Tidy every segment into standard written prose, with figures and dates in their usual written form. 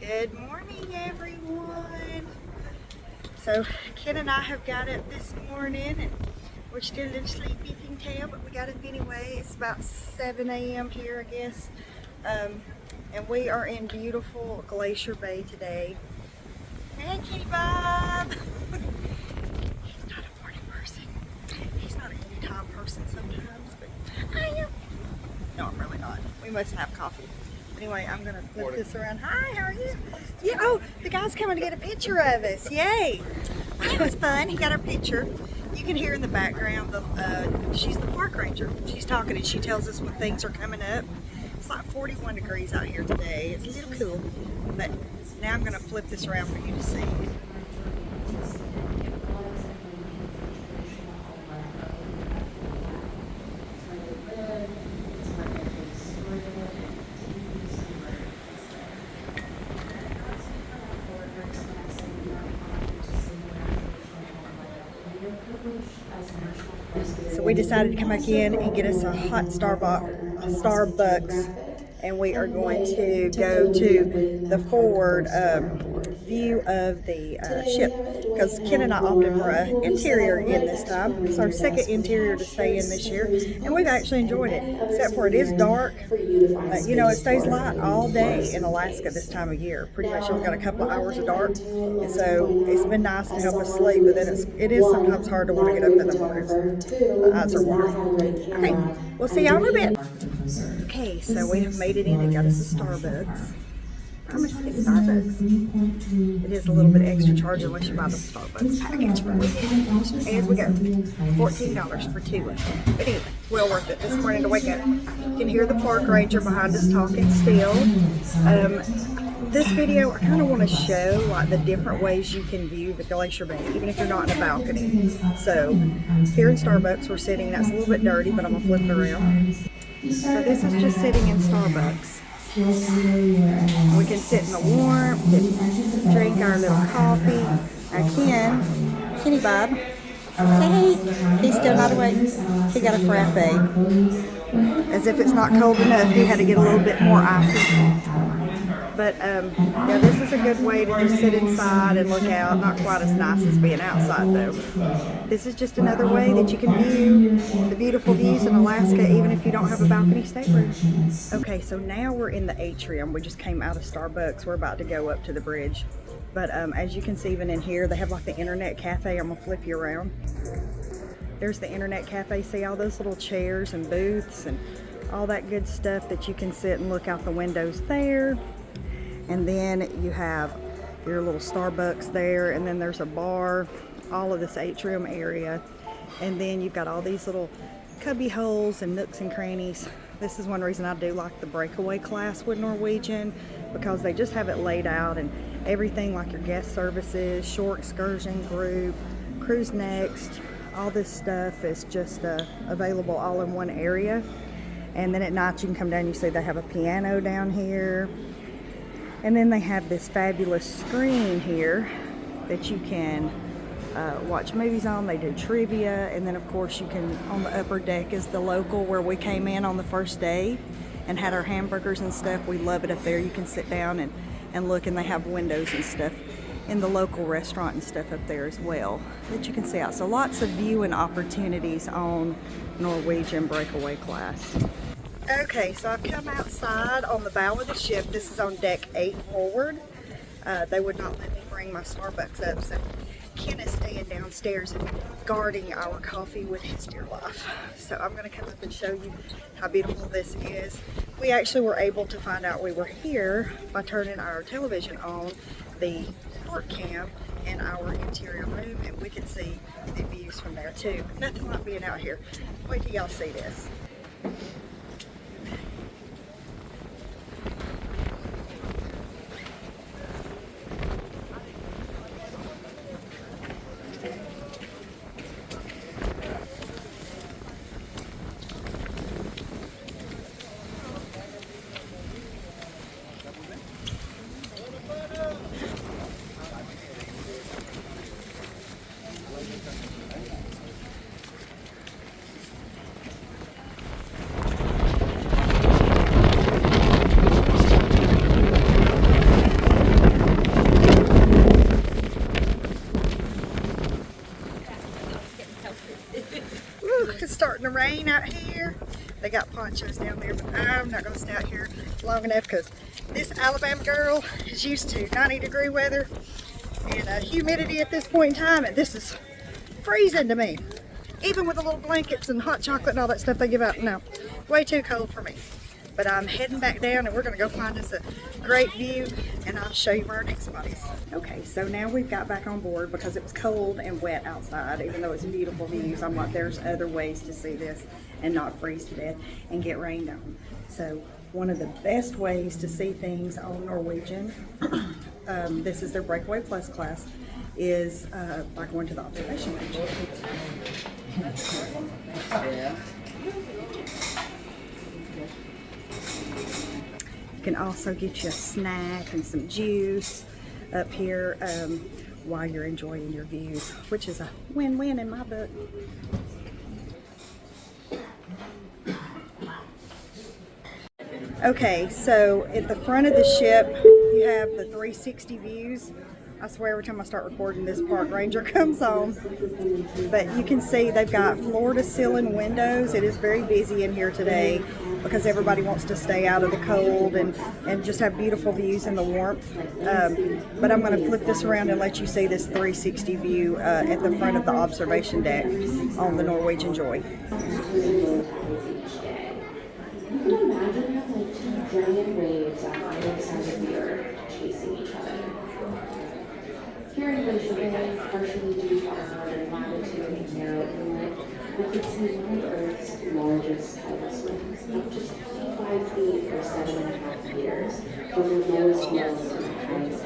Good morning, everyone. So Ken and I have got up this morning and we're still a little sleepy, you can tell, but we got up anyway. It's about 7 a.m. here, I guess. And we are in beautiful Glacier Bay today. Hey, Kitty Bob. He's not a morning person. He's not an anytime person sometimes, but I am. No, I'm really not. We must have coffee. Anyway, I'm gonna flip this around. Hi, how are you? Yeah, oh, the guy's coming to get a picture of us. Yay! It was fun. He got our picture. You can hear in the background, she's the park ranger. She's talking and she tells us when things are coming up. It's like 41 degrees out here today. It's a little cool, but now I'm gonna flip this around for you to see. So we decided to come back in and get us a hot Starbucks, and we are going to go to the forward view of the ship, because Ken and I opted for an interior in this time. It's our second interior to stay in this year, and we've actually enjoyed it, except for it is dark. You know, it stays light all day in Alaska this time of year. Pretty much you've got a couple of hours of dark, and so it's been nice to help us sleep, but then it is sometimes hard to want to get up in the mornings. My eyes are watering. Okay, we'll see y'all in a bit. Okay, so we have made it in and got us a Starbucks. How much is Starbucks? It is a little bit extra charge unless you buy the Starbucks package, but we did. As we go, $14 for two. But anyway, well worth it this morning to wake up. You can hear the park ranger behind us talking still. This video, I kind of want to show like the different ways you can view the Glacier Bay, even if you're not in a balcony. So here in Starbucks, we're sitting. That's a little bit dirty, but I'm gonna flip it around. So this is just sitting in Starbucks. We can sit in the warmth and drink our little coffee. Kenny Bob, hey, he's still not awake. He got a frappe. As if it's not cold enough, he had to get a little bit more icy. But yeah, this is a good way to just sit inside and look out. Not quite as nice as being outside though. This is just another way that you can view the beautiful views in Alaska even if you don't have a balcony stateroom. Okay, so now we're in the atrium. We just came out of Starbucks. We're about to go up to the bridge. But as you can see, even in here, they have like the internet cafe. I'm gonna flip you around. There's the internet cafe. See all those little chairs and booths and all that good stuff that you can sit and look out the windows there. And then you have your little Starbucks there, and then there's a bar, all of this atrium area. And then you've got all these little cubby holes and nooks and crannies. This is one reason I do like the breakaway class with Norwegian, because they just have it laid out and everything like your guest services, shore excursion group, cruise next, all this stuff is just available all in one area. And then at night you can come down, you see they have a piano down here. And then they have this fabulous screen here that you can watch movies on. They do trivia, and then of course you can, on the upper deck is the local where we came in on the first day and had our hamburgers and stuff. We love it up there. You can sit down and look, and they have windows and stuff in the local restaurant and stuff up there as well that you can see out. So lots of viewing opportunities on Norwegian breakaway class. Okay, so I've come outside on the bow of the ship. This is on deck 8 forward. They would not let me bring my Starbucks up, so Ken is staying downstairs and guarding our coffee with his dear life. So I'm going to come up and show you how beautiful this is. We actually were able to find out we were here by turning our television on the port cam in our interior room, and we can see the views from there too. Nothing like being out here. Wait till y'all see this. rain out here. They got ponchos down there, but I'm not going to stay out here long enough because this Alabama girl is used to 90-degree weather and humidity at this point in time, and this is freezing to me. Even with the little blankets and hot chocolate and all that stuff they give out, no, way too cold for me. But I'm heading back down and we're going to go find us a great view and I'll show you where our next spot is. Okay, so now we've got back on board because it was cold and wet outside. Even though it's beautiful views, I'm like, there's other ways to see this and not freeze to death and get rained on. So one of the best ways to see things on Norwegian, this is their Breakaway Plus class, is by going to the observation range. Yeah. You can also get you a snack and some juice up here while you're enjoying your views, which is a win-win in my book. Okay, so at the front of the ship, you have the 360 views. I swear every time I start recording this, park ranger comes on. But you can see they've got floor-to-ceiling windows. It is very busy in here today because everybody wants to stay out of the cold and just have beautiful views in the warmth. But I'm going to flip this around and let you see this 360 view at the front of the observation deck on the Norwegian Joy. Imagine how like two giant waves on either side of the earth chasing each other. Here in Glacier Bay, partially due to our northern latitude and narrow inlet, we can see one of Earth's largest tidal swings, up to 25 feet or 7.5 meters, from the lowest low to the highest.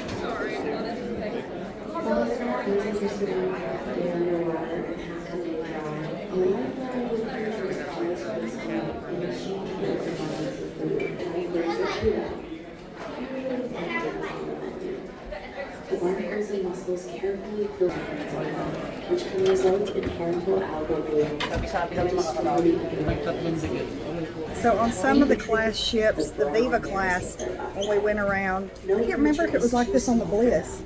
While it's not easy to swim directly underwater and have to lay dry, a lifeline with creatures always goes out in exchange for the abundance of food and closer to them. The barnacles and mussels carefully fill which can result in harmful algal bloom that destroy the. So on some of the class ships, the Viva class, when we went around, I can't remember if it was like this on the Bliss.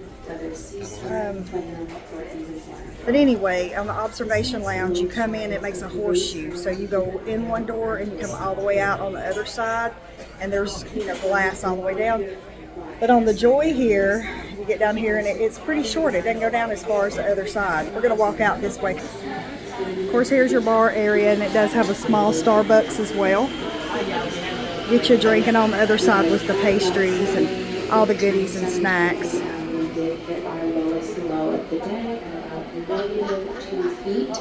But anyway, on the observation lounge, you come in, it makes a horseshoe. So you go in one door and you come all the way out on the other side, and there's, you know, glass all the way down. But on the Joy here, you get down here and it's pretty short. It doesn't go down as far as the other side. We're going to walk out this way. Of course, here's your bar area, and it does have a small Starbucks as well. Get you a drink, and on the other side was the pastries and all the goodies and snacks. We did hit our lowest low of the day at about -2 feet,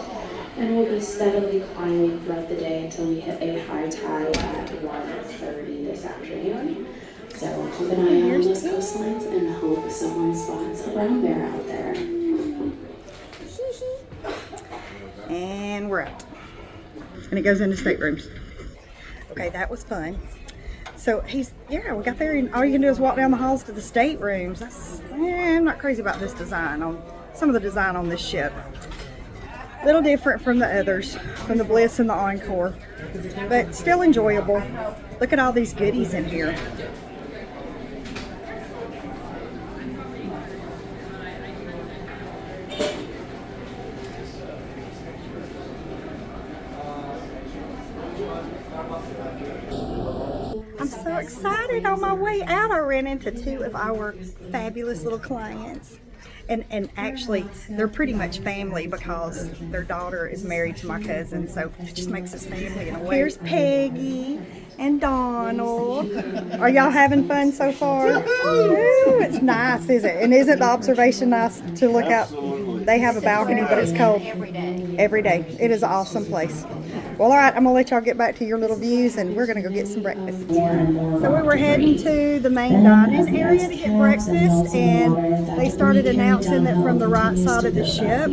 and we'll be steadily climbing throughout the day until we hit a high tide at 1:30 this afternoon. So keep an eye on those coastlines and hope someone spots a brown bear out there. And we're out. And it goes into staterooms. Okay, that was fun. So we got there, and all you can do is walk down the halls to the staterooms. I'm not crazy about this design, on some of the design on this ship. A little different from the others, from the Bliss and the Encore, but still enjoyable. Look at all these goodies in here. I'm so excited. On my way out, I ran into two of our fabulous little clients. And actually, they're pretty much family because their daughter is married to my cousin, so it just makes us family in a way. Here's Peggy and Donald. Are y'all having fun so far? Ooh, it's nice, is it? And isn't the observation nice to look out? They have a balcony, but it's cold. Every day. Every day. It is an awesome place. Well, all right, I'm going to let y'all get back to your little views, and we're going to go get some breakfast. So we were heading to the main dining area to get breakfast, and they started announcing that from the right side of the ship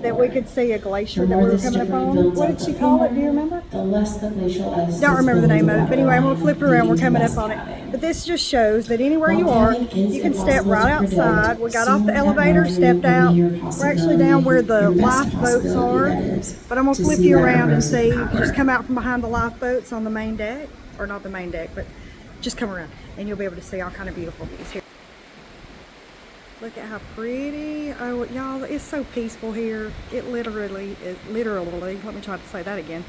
that we could see a glacier that we were coming up on. What did she call it? Do you remember? Don't remember the name of it, but anyway, I'm going to flip it around. We're coming up on it. But this just shows that anywhere you are, you can step right outside. We got off the elevator, stepped out. We're actually down where the lifeboats are, but I'm going to flip you around and see. You can just come out from behind the lifeboats on the main deck, or not the main deck, but just come around, and you'll be able to see all kind of beautiful views here. Look at how pretty. Oh, y'all, it's so peaceful here. It literally, let me try to say that again.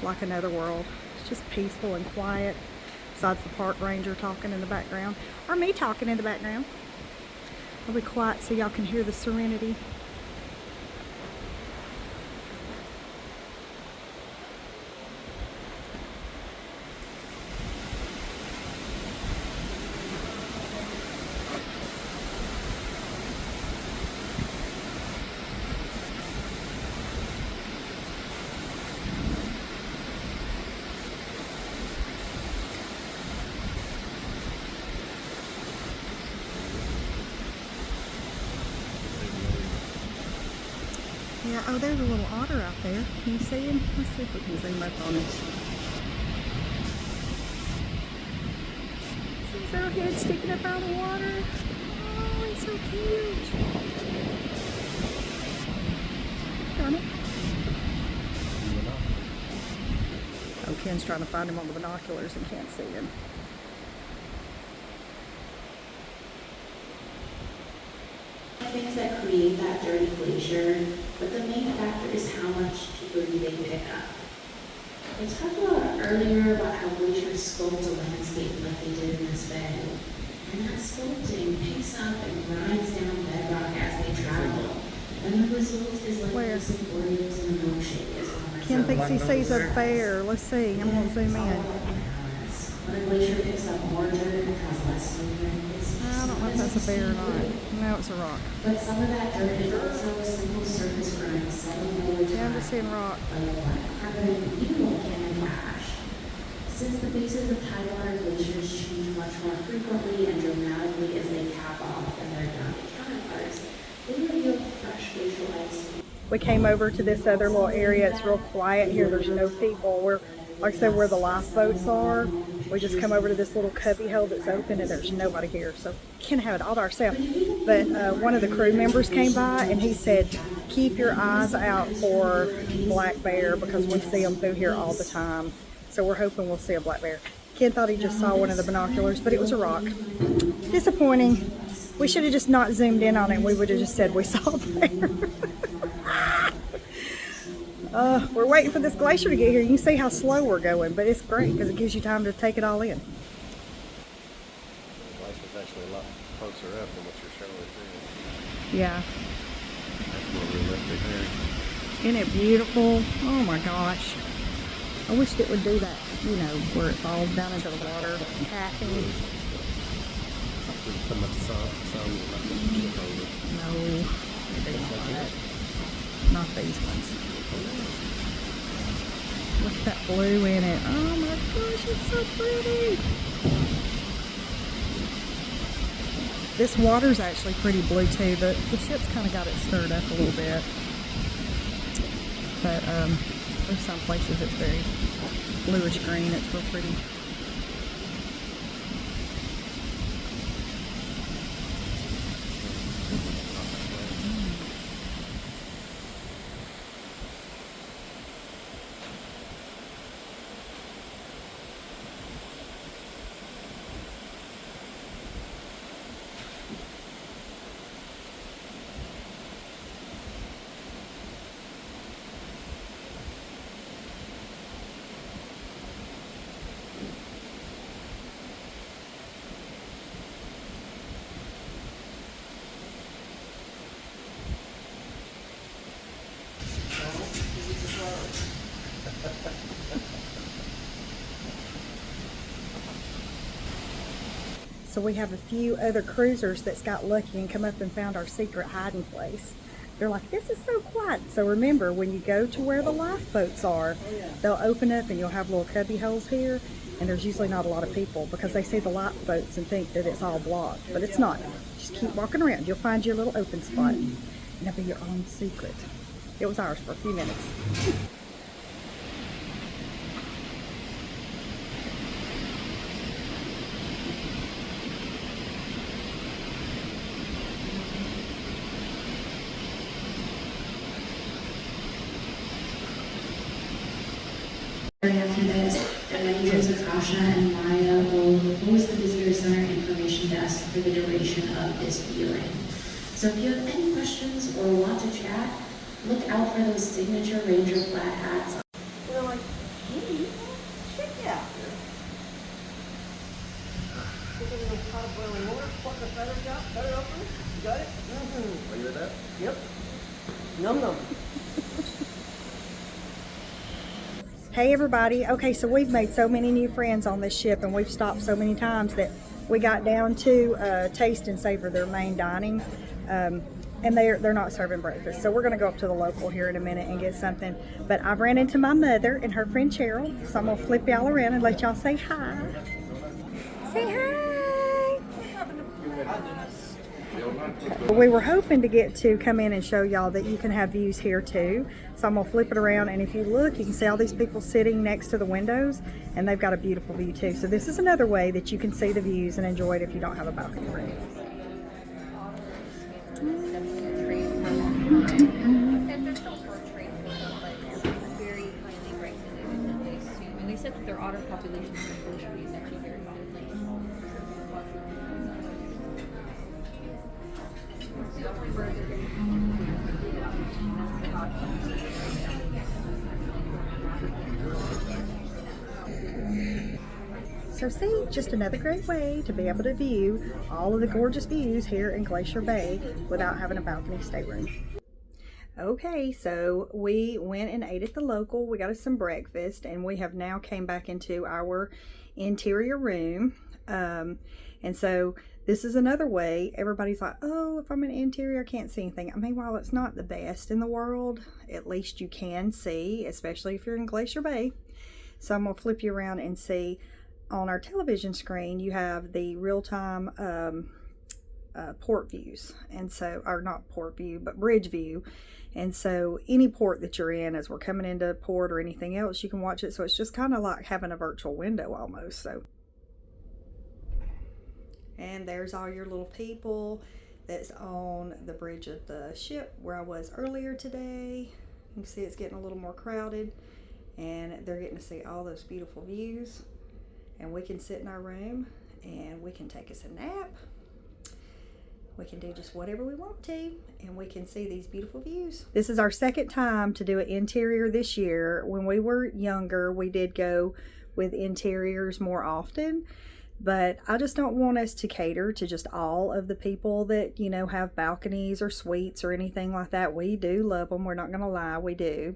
like another world. It's just peaceful and quiet, besides the park ranger talking in the background, or me talking in the background. I'll be quiet so y'all can hear the serenity. Yeah, oh, there's a little otter out there. Can you see him? Let's see if we can zoom up on him. See his little head sticking up out of the water? Oh, he's so cute. Got him. Oh, Ken's trying to find him on the binoculars and can't see him. Things that create that dirty glacier, but the main factor is how much debris they pick up. We talked earlier about how glaciers sculpt a landscape like they did in this bay, and that sculpting picks up and grinds down bedrock as they travel, and the result is like Where? these Oreos in a milkshake. Ken thinks he sees a bear. Let's see. I'm going to zoom in. When a glacier picks up more dirt and has less movement, I don't know if that's a bear or not. No, it's a rock. but some of that dirt is also simple surface grime settling over Yeah, I'm time. just seeing rock. Carbon and even volcanic ash. Since the bases of tidewater glaciers change much more frequently and dramatically as they cap off than their grounded counterparts, they reveal fresh glacial ice. We came over to this other little area. It's real quiet here. There's no people. We're, like I said, where the lifeboats are. We just come over to this little cubby hole that's open and there's nobody here. So we can have it all to ourselves. But one of the crew members came by and he said, keep your eyes out for black bear because we see them through here all the time. So we're hoping we'll see a black bear. Ken thought he just saw one of the binoculars, but it was a rock. Disappointing. We should have just not zoomed in on it. We would have just said we saw a bear. We're waiting for this glacier to get here. You can see how slow we're going, but it's great because it gives you time to take it all in. The glacier's actually a lot closer up than what you're showing here. Yeah. That's more realistic there. Isn't it beautiful? Oh my gosh. I wished it would do that, you know, where it falls down into the water. Tapping. So much sun will not be chip over. No, they don't want that. Not these ones. Look at that blue in it. Oh my gosh, it's so pretty. This water's actually pretty blue too. The ship's kind of got it stirred up a little bit. But there's some places it's very bluish green. It's real pretty. So we have a few other cruisers that's got lucky and come up and found our secret hiding place. They're like, this is so quiet. So remember, when you go to where the lifeboats are, they'll open up and you'll have little cubby holes here, and there's usually not a lot of people because they see the lifeboats and think that it's all blocked, but it's not. Just keep walking around. You'll find your little open spot, and it'll be your own secret. It was ours for a few minutes. Area campus, and then users Akasha and Maya will host the visitor center information desk for the duration of this viewing. So if you have any questions or want to chat, look out for those signature Ranger flat hats. We're like pot of boiling water, pluck the feathers out, cut it open. You got it? Are you with that? Yep. Num num. Hey everybody. Okay, so we've made so many new friends on this ship, and we've stopped so many times that we got down to Taste and Savor, their main dining. And they're not serving breakfast, so we're gonna go up to the local here in a minute and get something. But I've ran into my mother and her friend Cheryl, so I'm gonna flip y'all around and let y'all say hi. Say hi. We were hoping to get to come in and show y'all that you can have views here too. So I'm gonna flip it around, and if you look, you can see all these people sitting next to the windows, and they've got a beautiful view too. So this is another way that you can see the views and enjoy it if you don't have a balcony room. And they're still portrayed but very highly regulated, and they assume, and they said that their otter population in Glacier Bay is actually very friendly. So see, just another great way to be able to view all of the gorgeous views here in Glacier Bay without having a balcony stateroom. Okay, so we went and ate at the local. We got us some breakfast, and we have now came back into our interior room. And so this is another way. Everybody's like, oh, if I'm in interior, I can't see anything. I mean, while it's not the best in the world, at least you can see, especially if you're in Glacier Bay. So I'm gonna flip you around and see. On our television screen, you have the real-time port views, and so, or not port view, but bridge view. And so any port that you're in, as we're coming into port or anything else, you can watch it. So it's just kind of like having a virtual window almost. So, and there's all your little people that's on the bridge of the ship where I was earlier today. You can see it's getting a little more crowded, and they're getting to see all those beautiful views. And we can sit in our room, and we can take us a nap. We can do just whatever we want to, and we can see these beautiful views. This is our second time to do an interior this year. When we were younger, we did go with interiors more often, but I just don't want us to cater to just all of the people that, you know, have balconies or suites or anything like that. We do love them. We're not going to lie, we do.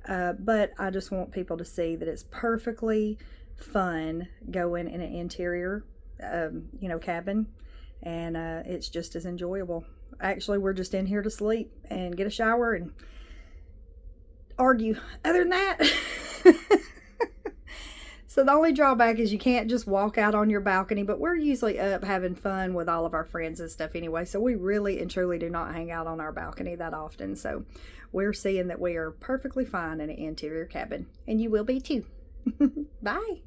But I just want people to see that it's perfectly fun going in an interior cabin, and it's just as enjoyable. Actually, we're just in here to sleep and get a shower and argue. Other than that, so the only drawback is you can't just walk out on your balcony, but we're usually up having fun with all of our friends and stuff anyway, so we really and truly do not hang out on our balcony that often. So we're seeing that we are perfectly fine in an interior cabin, and you will be too. Bye.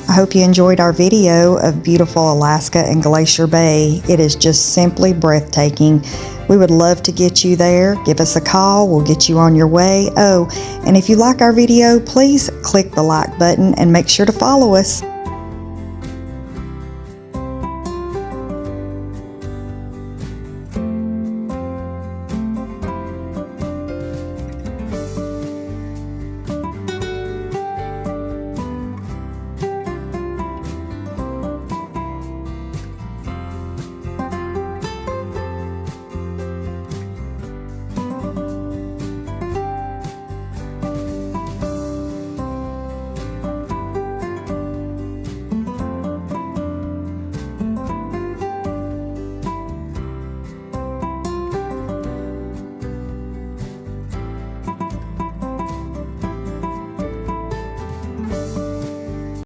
I hope you enjoyed our video of beautiful Alaska and Glacier Bay. It is just simply breathtaking. We would love to get you there. Give us a call. We'll get you on your way. Oh, and if you like our video, please click the like button and make sure to follow us.